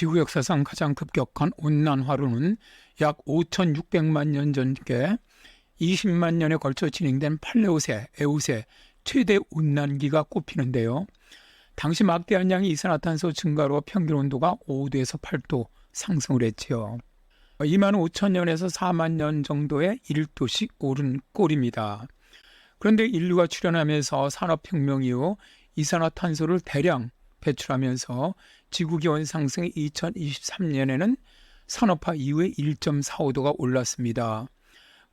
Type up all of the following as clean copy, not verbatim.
지구 역사상 가장 급격한 온난화로는 약 5,600만 년 전께 20만 년에 걸쳐 진행된 팔레오세, 에오세 최대 온난기가 꼽히는데요. 당시 막대한 양의 이산화탄소 증가로 평균 온도가 5도에서 8도 상승을 했지요. 2만 5천 년에서 4만 년 정도의 1도씩 오른 꼴입니다. 그런데 인류가 출현하면서 산업혁명 이후 이산화탄소를 대량 배출하면서 지구기온 상승이 2023년에는 산업화 이후에 1.45도가 올랐습니다.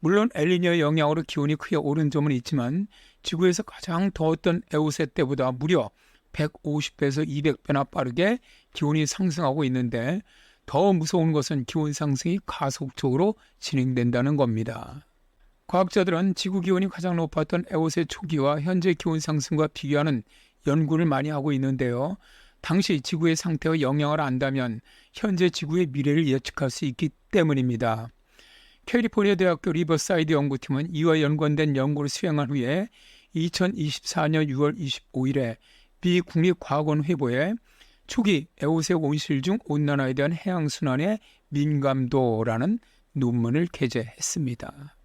물론 엘니뇨의 영향으로 기온이 크게 오른 점은 있지만 지구에서 가장 더웠던 에오세 때보다 무려 150배에서 200배나 빠르게 기온이 상승하고 있는데 더 무서운 것은 기온 상승이 가속적으로 진행된다는 겁니다. 과학자들은 지구 기온이 가장 높았던 에오세 초기와 현재 기온 상승과 비교하는 연구를 많이 하고 있는데요. 당시 지구의 상태와 영향을 안다면 현재 지구의 미래를 예측할 수 있기 때문입니다. 캘리포니아 대학교 리버사이드 연구팀은 이와 연관된 연구를 수행한 후에 2024년 6월 25일에 미 국립과학원 회보에 초기 에오세 온실 중 온난화에 대한 해양순환의 민감도라는 논문을 게재했습니다.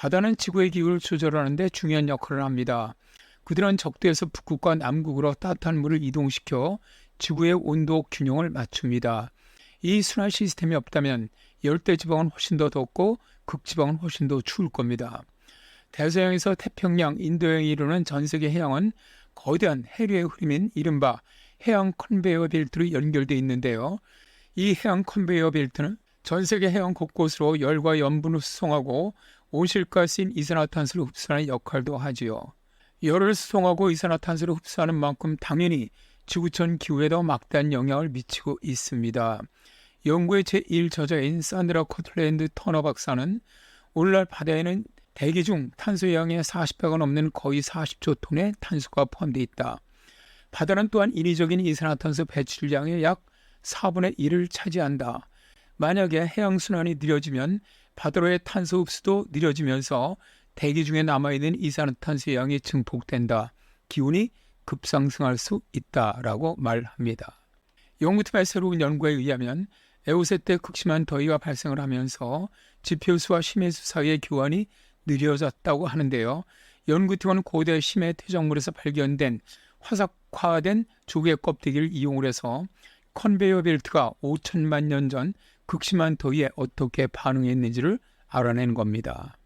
바다는 지구의 기후를 조절하는 데 중요한 역할을 합니다. 그들은 적도에서 북극과 남극으로 따뜻한 물을 이동시켜 지구의 온도 균형을 맞춥니다. 이 순환 시스템이 없다면 열대지방은 훨씬 더 덥고 극지방은 훨씬 더 추울 겁니다. 대서양에서 태평양, 인도양에 이르는 전 세계 해양은 거대한 해류의 흐름인 이른바 해양 컨베이어 벨트로 연결되어 있는데요. 이 해양 컨베이어 벨트는 전 세계 해양 곳곳으로 열과 염분을 수송하고 온실가스인 이산화탄소를 흡수하는 역할도 하지요. 열을 수송하고 이산화탄소를 흡수하는 만큼 당연히 지구촌 기후에도 막대한 영향을 미치고 있습니다. 연구의 제1저자인 산드라 코틀랜드 터너 박사는 오늘날 바다에는 대기 중 탄소의 양의 40배가 넘는 거의 40조 톤의 탄소가 포함되어 있다. 바다는 또한 인위적인 이산화탄소 배출량의 약 4분의 1을 차지한다. 만약에 해양순환이 느려지면 바다로의 탄소 흡수도 느려지면서 대기 중에 남아있는 이산화탄소의 양이 증폭된다. 기온이 급상승할 수 있다라고 말합니다. 연구팀의 새로운 연구에 의하면 에오세 때 극심한 더위가 발생을 하면서 지표수와 심해수 사이의 교환이 느려졌다고 하는데요. 연구팀은 고대 심해 퇴적물에서 발견된 화석화된 조개 껍데기를 이용을 해서 컨베이어 벨트가 5천만 년 전 극심한 더위에 어떻게 반응했는지를 알아낸 겁니다.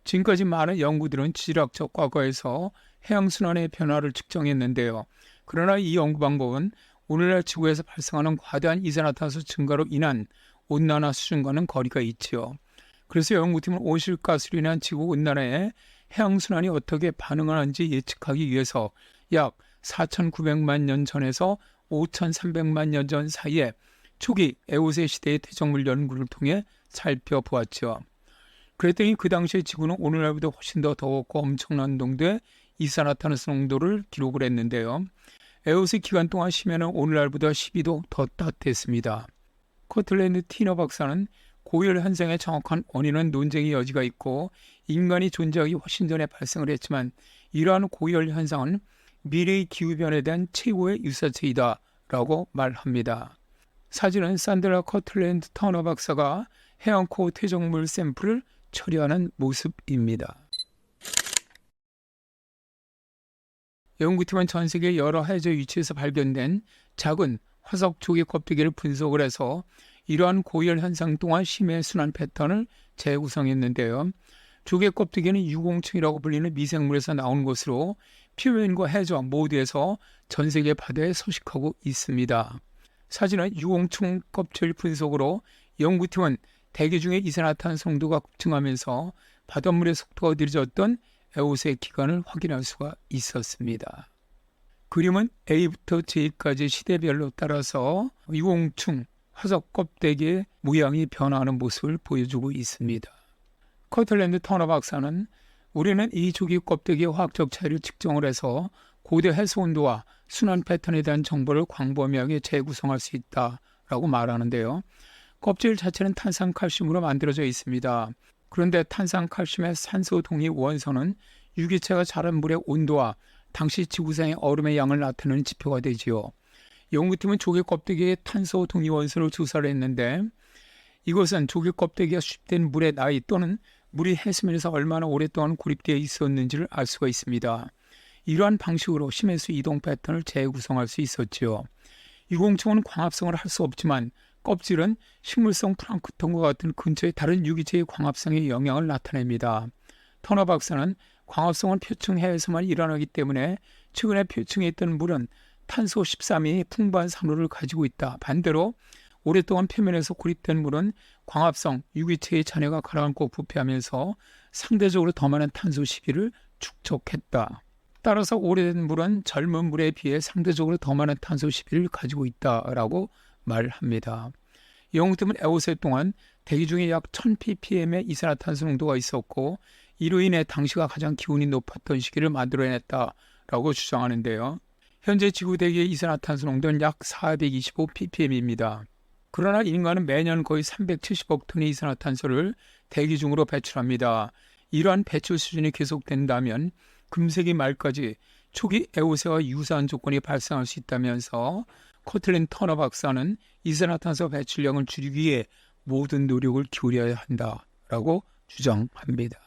지금까지 많은 연구들은 지질학적 과거에서 해양순환의 변화를 측정했는데요. 그러나 이 연구 방법은 오늘날 지구에서 발생하는 과다한 이산화탄소 증가로 인한 온난화 수준과는 거리가 있지요. 그래서 연구팀은 온실가스로 인한 지구 온난화에 해양순환이 어떻게 반응하는지 예측하기 위해서 약 4,900만 년 전에서 5,300만 년 전 사이에 초기 에오세 시대의 퇴적물 연구를 통해 살펴보았죠. 그랬더니 그 당시에 지구는 오늘날보다 훨씬 더 더웠고 엄청난 농도의 이산화탄소 농도를 기록을 했는데요. 에오세 기간 동안 심해는 오늘날보다 12도 더 따뜻했습니다. 코틀랜드 티너 박사는 고열 현상의 정확한 원인은 논쟁의 여지가 있고 인간이 존재하기 훨씬 전에 발생을 했지만 이러한 고열 현상은 미래의 기후변화에 대한 최고의 유사체이다 라고 말합니다. 사진은 산드라 코틀랜드 터너 박사가 해안코 퇴적물 샘플을 처리하는 모습입니다. 연구팀은 전 세계 여러 해저 위치에서 발견된 작은 화석 조개 껍데기를 분석을 해서 이러한 고열 현상 동안 심해 순환 패턴을 재구성했는데요. 조개 껍데기는 유공층이라고 불리는 미생물에서 나온 것으로 표면과 해저 모두에서 전 세계 바다에 서식하고 있습니다. 사진은 유공층 껍질 분석으로 연구팀은 대기 중의 이산화탄소 농도가 급증하면서 바닷물의 속도가 느려졌던 에오세 기간을 확인할 수가 있었습니다. 그림은 A부터 J까지 시대별로 따라서 유공층 화석 껍데기의 모양이 변화하는 모습을 보여주고 있습니다. 커틀랜드 터너 박사는 우리는 이 조개 껍데기의 화학적 차이를 측정을 해서 고대 해수 온도와 순환 패턴에 대한 정보를 광범위하게 재구성할 수 있다라고 말하는데요. 껍질 자체는 탄산칼슘으로 만들어져 있습니다. 그런데 탄산칼슘의 산소 동위 원소는 유기체가 자란 물의 온도와 당시 지구상의 얼음의 양을 나타내는 지표가 되지요. 연구팀은 조개 껍데기의 탄소 동위원소를 조사를 했는데 이것은 조개 껍데기가 수입된 물의 나이 또는 물이 해수면에서 얼마나 오랫동안 고립되어 있었는지를 알 수가 있습니다. 이러한 방식으로 심해수 이동 패턴을 재구성할 수 있었지요. 유공충은 광합성을 할 수 없지만 껍질은 식물성 플랑크톤과 같은 근처의 다른 유기체의 광합성의 영향을 나타냅니다. 터너 박사는 광합성은 표층 해에서만 일어나기 때문에 최근에 표층에 있던 물은 탄소 13이 풍부한 산호를 가지고 있다. 반대로 오랫동안 표면에서 고립된 물은 광합성, 유기체의 잔해가 가라앉고 부패하면서 상대적으로 더 많은 탄소 12를 축적했다. 따라서 오래된 물은 젊은 물에 비해 상대적으로 더 많은 탄소 12를 가지고 있다라고 말합니다. 연구팀은 에오세 동안 대기 중에 약 1000ppm의 이산화탄소 농도가 있었고 이로 인해 당시가 가장 기온이 높았던 시기를 만들어냈다라고 주장하는데요. 현재 지구 대기의 이산화탄소 농도는 약 425ppm입니다. 그러나 인간은 매년 거의 370억 톤의 이산화탄소를 대기 중으로 배출합니다. 이러한 배출 수준이 계속된다면 금세기 말까지 초기 에오세와 유사한 조건이 발생할 수 있다면서 코틀린 터너 박사는 이산화탄소 배출량을 줄이기 위해 모든 노력을 기울여야 한다라고 주장합니다.